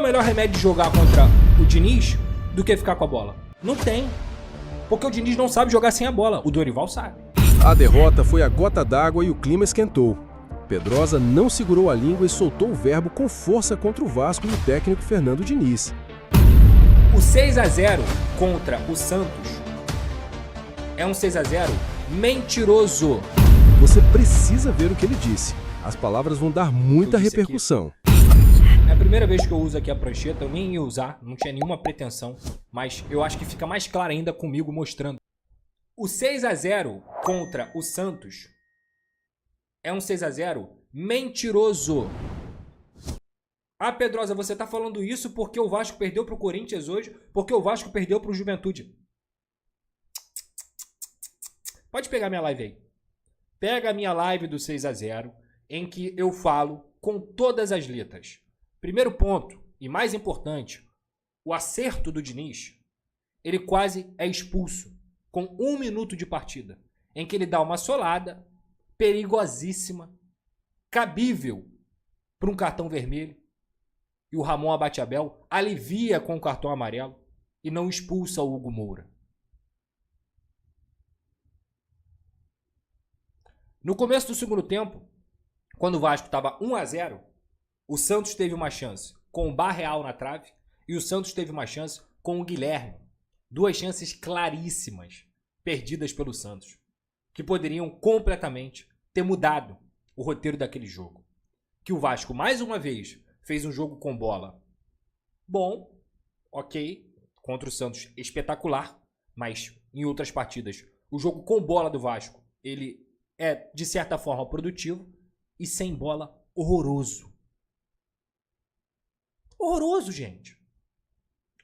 melhor remédio de jogar contra o Diniz do que ficar com a bola? Não tem. Porque o Diniz não sabe jogar sem a bola. O Dorival sabe. A derrota foi a gota d'água e o clima esquentou. Pedrosa não segurou a língua e soltou o verbo com força contra o Vasco e o técnico Fernando Diniz. O 6-0 contra o Santos é um 6-0 mentiroso. Você precisa ver o que ele disse. As palavras vão dar muita repercussão. É a primeira vez que eu uso aqui a prancheta, eu nem ia usar, não tinha nenhuma pretensão, mas eu acho que fica mais claro ainda comigo mostrando. O 6-0 contra o Santos é um 6-0 mentiroso. Ah, Pedrosa, você tá falando isso porque o Vasco perdeu pro Corinthians hoje, porque o Vasco perdeu pro Juventude. Pode pegar minha live aí. Pega a minha live do 6-0, em que eu falo com todas as letras. Primeiro ponto, e mais importante, o acerto do Diniz, ele quase é expulso com 1 minuto de partida, em que ele dá uma solada perigosíssima, cabível para um cartão vermelho, e o Ramon Abateabel alivia com o cartão amarelo e não expulsa o Hugo Moura. No começo do segundo tempo, quando o Vasco estava 1-0, o Santos teve uma chance com o Barreal na trave e o Santos teve uma chance com o Guilherme. 2 chances claríssimas perdidas pelo Santos, que poderiam completamente ter mudado o roteiro daquele jogo. Que o Vasco, mais uma vez, fez um jogo com bola bom, ok, contra o Santos espetacular, mas em outras partidas, o jogo com bola do Vasco, ele é, de certa forma, produtivo, e sem bola, horroroso. Horroroso, gente.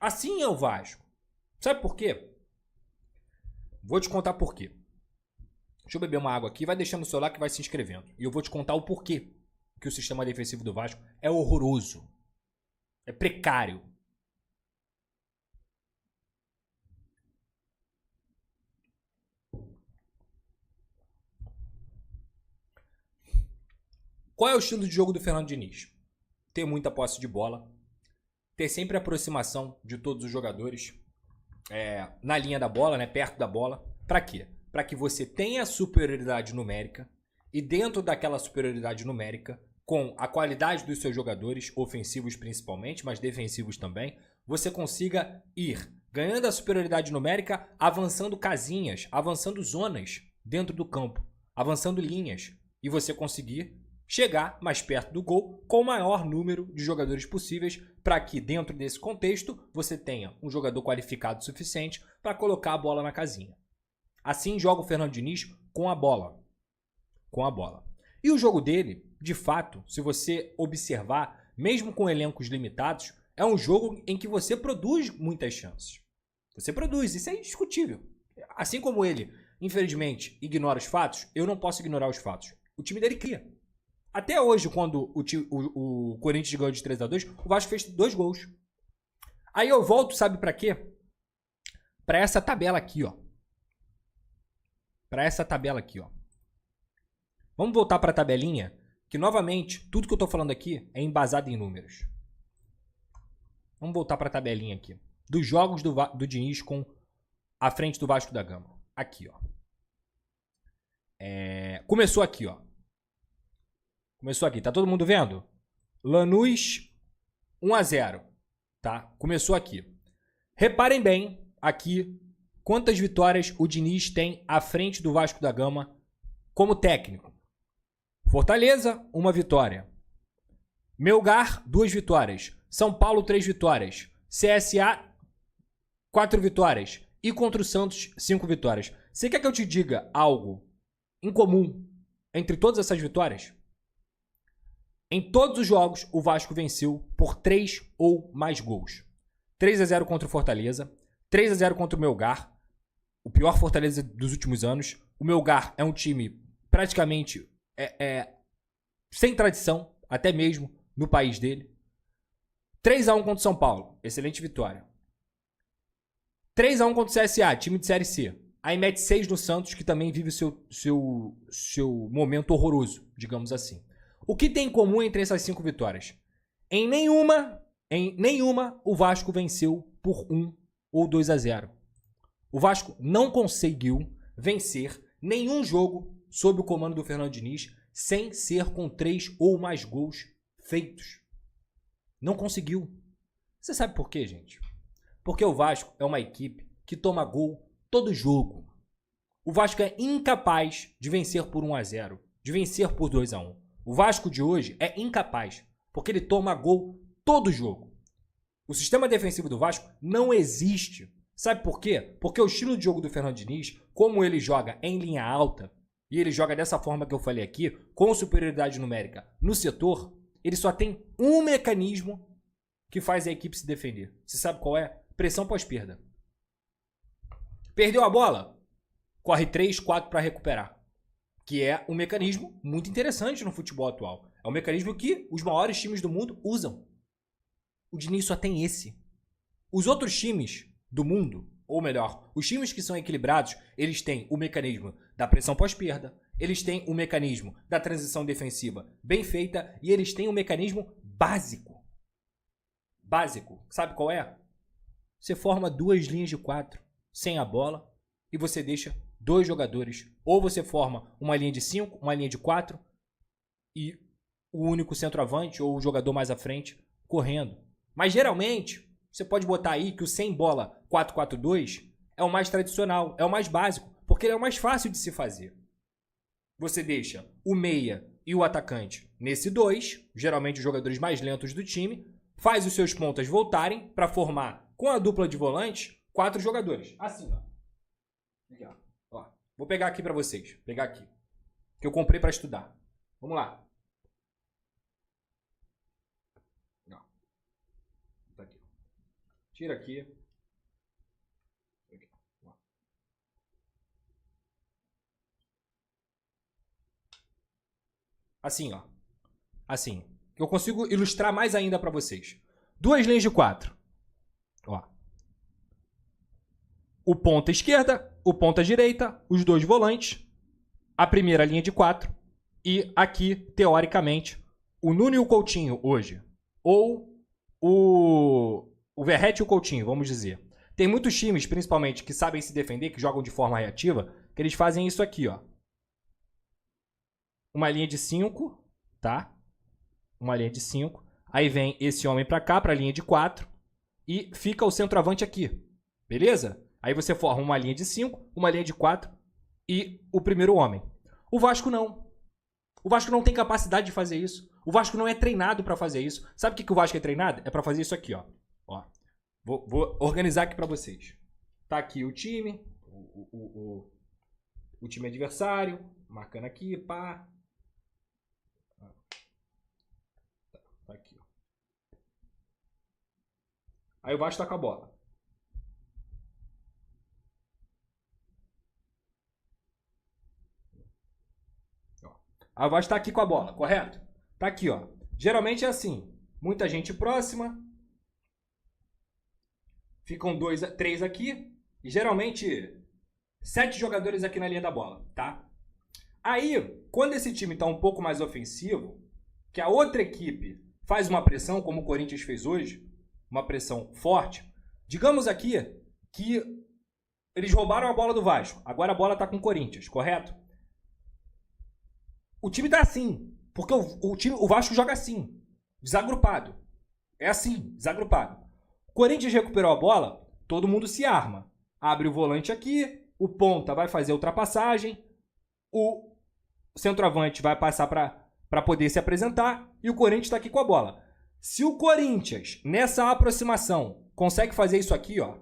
Assim é o Vasco. Sabe por quê? Vou te contar por quê. Deixa eu beber uma água aqui, vai deixando o celular que vai se inscrevendo. E eu vou te contar o porquê que o sistema defensivo do Vasco é horroroso. É precário. Qual é o estilo de jogo do Fernando Diniz? Ter muita posse de bola, ter sempre a aproximação de todos os jogadores na linha da bola, né, perto da bola. Para quê? Para que você tenha superioridade numérica e dentro daquela superioridade numérica, com a qualidade dos seus jogadores, ofensivos principalmente, mas defensivos também, você consiga ir ganhando a superioridade numérica, avançando casinhas, avançando zonas dentro do campo, avançando linhas, e você conseguir chegar mais perto do gol com o maior número de jogadores possíveis para que dentro desse contexto você tenha um jogador qualificado o suficiente para colocar a bola na casinha. Assim joga o Fernando Diniz com a bola. Com a bola. E o jogo dele, de fato, se você observar, mesmo com elencos limitados, é um jogo em que você produz muitas chances. Você produz, isso é indiscutível. Assim como ele, infelizmente, ignora os fatos, eu não posso ignorar os fatos. O time dele cria. Até hoje, quando o Corinthians ganhou de 3-2, o Vasco fez 2 gols. Aí eu volto, sabe pra quê? Pra essa tabela aqui, ó. Pra essa tabela aqui, ó. Vamos voltar pra tabelinha, que novamente, tudo que eu tô falando aqui é embasado em números. Vamos voltar pra tabelinha aqui. Dos jogos do Diniz com a frente do Vasco da Gama. Aqui, ó. Começou aqui, ó. Começou aqui, tá todo mundo vendo? Lanús 1-0, tá? Começou aqui. Reparem bem aqui quantas vitórias o Diniz tem à frente do Vasco da Gama como técnico. Fortaleza, 1 vitória. Melgar, 2 vitórias. São Paulo, 3 vitórias. CSA, 4 vitórias. E contra o Santos, 5 vitórias. Você quer que eu te diga algo em comum entre todas essas vitórias? Em todos os jogos, o Vasco venceu por 3 ou mais gols. 3-0 contra o Fortaleza, 3-0 contra o Melgar, o pior Fortaleza dos últimos anos. O Melgar é um time praticamente sem tradição, até mesmo no país dele. 3-1 contra o São Paulo, excelente vitória. 3-1 contra o CSA, time de Série C. Aí mete 6 no Santos, que também vive seu momento horroroso, digamos assim. O que tem em comum entre essas 5 vitórias? Em nenhuma Em nenhuma o Vasco venceu por 1 ou 2-0. O Vasco não conseguiu vencer nenhum jogo sob o comando do Fernando Diniz sem ser com 3 ou mais gols feitos. Não conseguiu. Você sabe por quê, gente? Porque o Vasco é uma equipe que toma gol todo jogo. O Vasco é incapaz de vencer por 1-0, de vencer por 2-1. O Vasco de hoje é incapaz, porque ele toma gol todo jogo. O sistema defensivo do Vasco não existe. Sabe por quê? Porque o estilo de jogo do Fernando Diniz, como ele joga em linha alta, e ele joga dessa forma que eu falei aqui, com superioridade numérica no setor, ele só tem um mecanismo que faz a equipe se defender. Você sabe qual é? Pressão pós-perda. Perdeu a bola? Corre 3, 4 para recuperar. Que é um mecanismo muito interessante no futebol atual. É um mecanismo que os maiores times do mundo usam. O Diniz só tem esse. Os outros times do mundo, ou melhor, os times que são equilibrados, eles têm o mecanismo da pressão pós-perda, eles têm o mecanismo da transição defensiva bem feita e eles têm um mecanismo básico. Básico. Sabe qual é? Você forma 2 linhas de 4 sem a bola e você deixa 2 jogadores. Ou você forma uma linha de 5, uma linha de 4 e o único centroavante ou o jogador mais à frente correndo. Mas geralmente, você pode botar aí que o sem bola 4-4-2 é o mais tradicional, é o mais básico, porque ele é o mais fácil de se fazer. Você deixa o meia e o atacante nesse 2, geralmente os jogadores mais lentos do time, faz os seus pontas voltarem para formar com a dupla de volantes 4 jogadores. Assim, ó. Aqui, ó. Vou pegar aqui para vocês, pegar aqui, que eu comprei para estudar. Vamos lá. Tá aqui. Tira aqui. Assim, ó. Assim. Eu consigo ilustrar mais ainda para vocês. 2 linhas de 4. Ó. O ponta esquerda, o ponta direita, os 2 volantes, a primeira linha de 4 e aqui, teoricamente, o Nuno e o Coutinho hoje. Ou o Verratti e o Coutinho, vamos dizer. Tem muitos times, principalmente, que sabem se defender, que jogam de forma reativa, que eles fazem isso aqui, ó. Uma linha de 5, tá? Uma linha de 5. Aí vem esse homem pra cá, pra linha de 4. E fica o centroavante aqui. Beleza? Aí você forma uma linha de 5, uma linha de 4 e o primeiro homem. O Vasco não. O Vasco não tem capacidade de fazer isso. O Vasco não é treinado pra fazer isso. Sabe o que o Vasco é treinado? É pra fazer isso aqui, ó. Vou organizar aqui pra vocês. Tá aqui o time. O time adversário. Marcando aqui, pá. Tá aqui, ó. Aí o Vasco tá com a bola. Aí o Vasco tá aqui com a bola, correto? Tá aqui, ó. Geralmente é assim. Muita gente próxima. Ficam 2, 3 aqui. E geralmente 7 jogadores aqui na linha da bola, tá? Aí, quando esse time tá um pouco mais ofensivo, que a outra equipe faz uma pressão, como o Corinthians fez hoje, uma pressão forte, digamos aqui que eles roubaram a bola do Vasco. Agora a bola tá com o Corinthians, correto? O time tá assim, porque o Vasco joga assim, desagrupado. É assim, desagrupado. O Corinthians recuperou a bola, todo mundo se arma. Abre o volante aqui, o ponta vai fazer a ultrapassagem, o centroavante vai passar para poder se apresentar e o Corinthians tá aqui com a bola. Se o Corinthians, nessa aproximação, consegue fazer isso aqui, ó,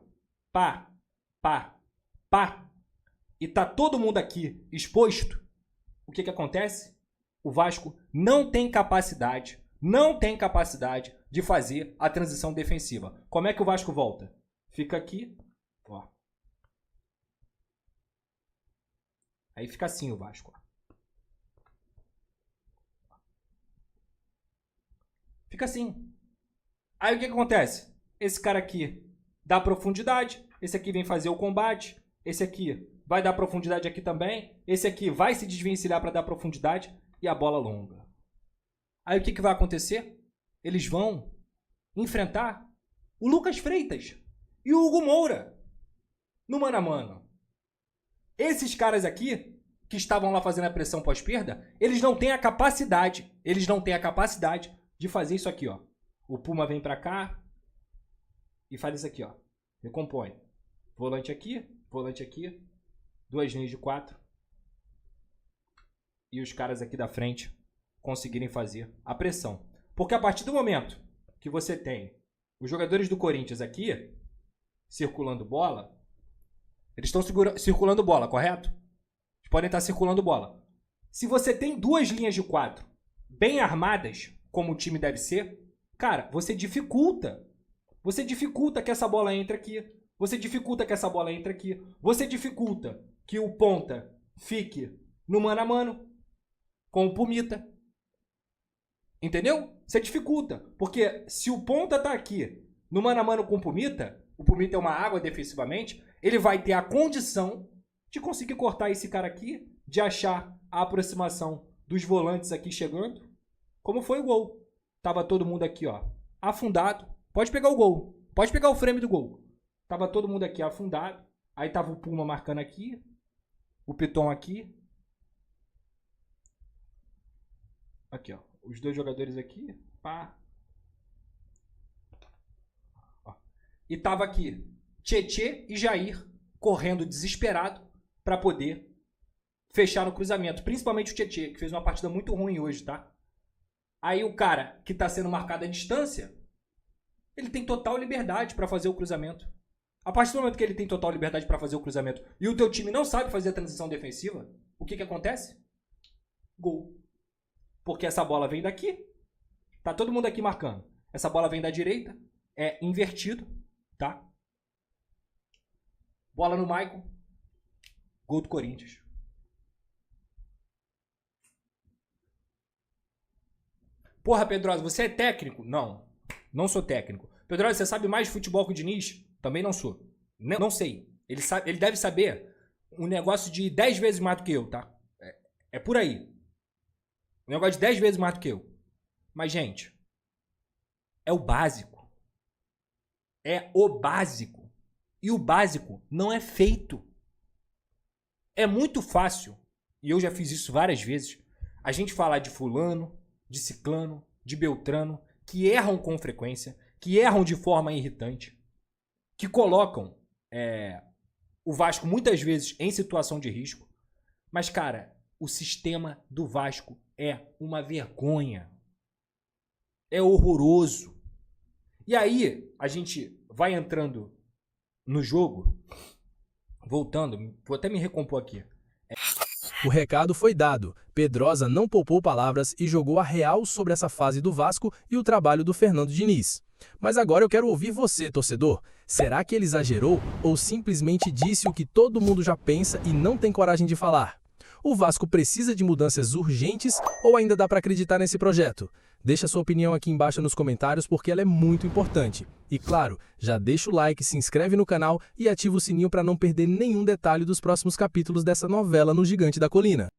pá, pá, pá, e tá todo mundo aqui exposto, o que acontece? O Vasco não tem capacidade de fazer a transição defensiva. Como é que o Vasco volta? Fica aqui, ó. Aí fica assim o Vasco, ó. Fica assim. Aí o que acontece? Esse cara aqui dá profundidade, esse aqui vem fazer o combate, esse aqui vai dar profundidade aqui também, esse aqui vai se desvencilhar para dar profundidade e a bola longa. Aí o que vai acontecer? Eles vão enfrentar o Lucas Freitas e o Hugo Moura no mano a mano. Esses caras aqui, que estavam lá fazendo a pressão pós-perda, eles não têm a capacidade de fazer isso aqui, ó. O Puma vem pra cá e faz isso aqui, ó. Recompõe. Volante aqui, duas linhas de 4. E os caras aqui da frente conseguirem fazer a pressão. Porque a partir do momento que você tem os jogadores do Corinthians aqui circulando bola, eles estão circulando bola, correto? Eles podem estar circulando bola. Se você tem duas linhas de 4 bem armadas, como o time deve ser, cara, você dificulta. Você dificulta que essa bola entre aqui. Você dificulta que essa bola entre aqui. Você dificulta que o ponta fique no mano a mano com o Pumita. Entendeu? Você dificulta. Porque se o ponta tá aqui no mano a mano com o Pumita é uma água defensivamente, ele vai ter a condição de conseguir cortar esse cara aqui, de achar a aproximação dos volantes aqui chegando, como foi o gol. Tava todo mundo aqui, ó, afundado. Pode pegar o gol. Pode pegar o frame do gol. Tava todo mundo aqui afundado. Aí tava o Puma marcando aqui. O Piton aqui. Aqui, ó. Os dois jogadores aqui. Pá. Ó. E tava aqui Tietê e Jair correndo desesperado para poder fechar no cruzamento. Principalmente o Tietê, que fez uma partida muito ruim hoje, tá? Aí o cara que tá sendo marcado à distância, ele tem total liberdade para fazer o cruzamento. A partir do momento que ele tem total liberdade para fazer o cruzamento e o teu time não sabe fazer a transição defensiva, o que acontece? Gol. Porque essa bola vem daqui, tá todo mundo aqui marcando. Essa bola vem da direita, é invertido, tá? Bola no Maicon, gol do Corinthians. Porra, Pedrosa, você é técnico? Não, não sou técnico. Pedrosa, você sabe mais de futebol que o Diniz? Também não sou. Não sei. Ele deve saber um negócio de 10 vezes mais do que eu, tá? É por aí. Um negócio de 10 vezes mais do que eu. Mas, gente, é o básico. É o básico. E o básico não é feito. É muito fácil, e eu já fiz isso várias vezes, a gente falar de fulano, de ciclano, de beltrano, que erram com frequência, que erram de forma irritante, que colocam o Vasco muitas vezes em situação de risco. Mas, cara, o sistema do Vasco é uma vergonha. É horroroso. E aí, a gente vai entrando no jogo, voltando, vou até me recompor aqui. O recado foi dado. Pedrosa não poupou palavras e jogou a real sobre essa fase do Vasco e o trabalho do Fernando Diniz. Mas agora eu quero ouvir você, torcedor. Será que ele exagerou ou simplesmente disse o que todo mundo já pensa e não tem coragem de falar? O Vasco precisa de mudanças urgentes ou ainda dá para acreditar nesse projeto? Deixa sua opinião aqui embaixo nos comentários porque ela é muito importante. E claro, já deixa o like, se inscreve no canal e ativa o sininho para não perder nenhum detalhe dos próximos capítulos dessa novela no Gigante da Colina.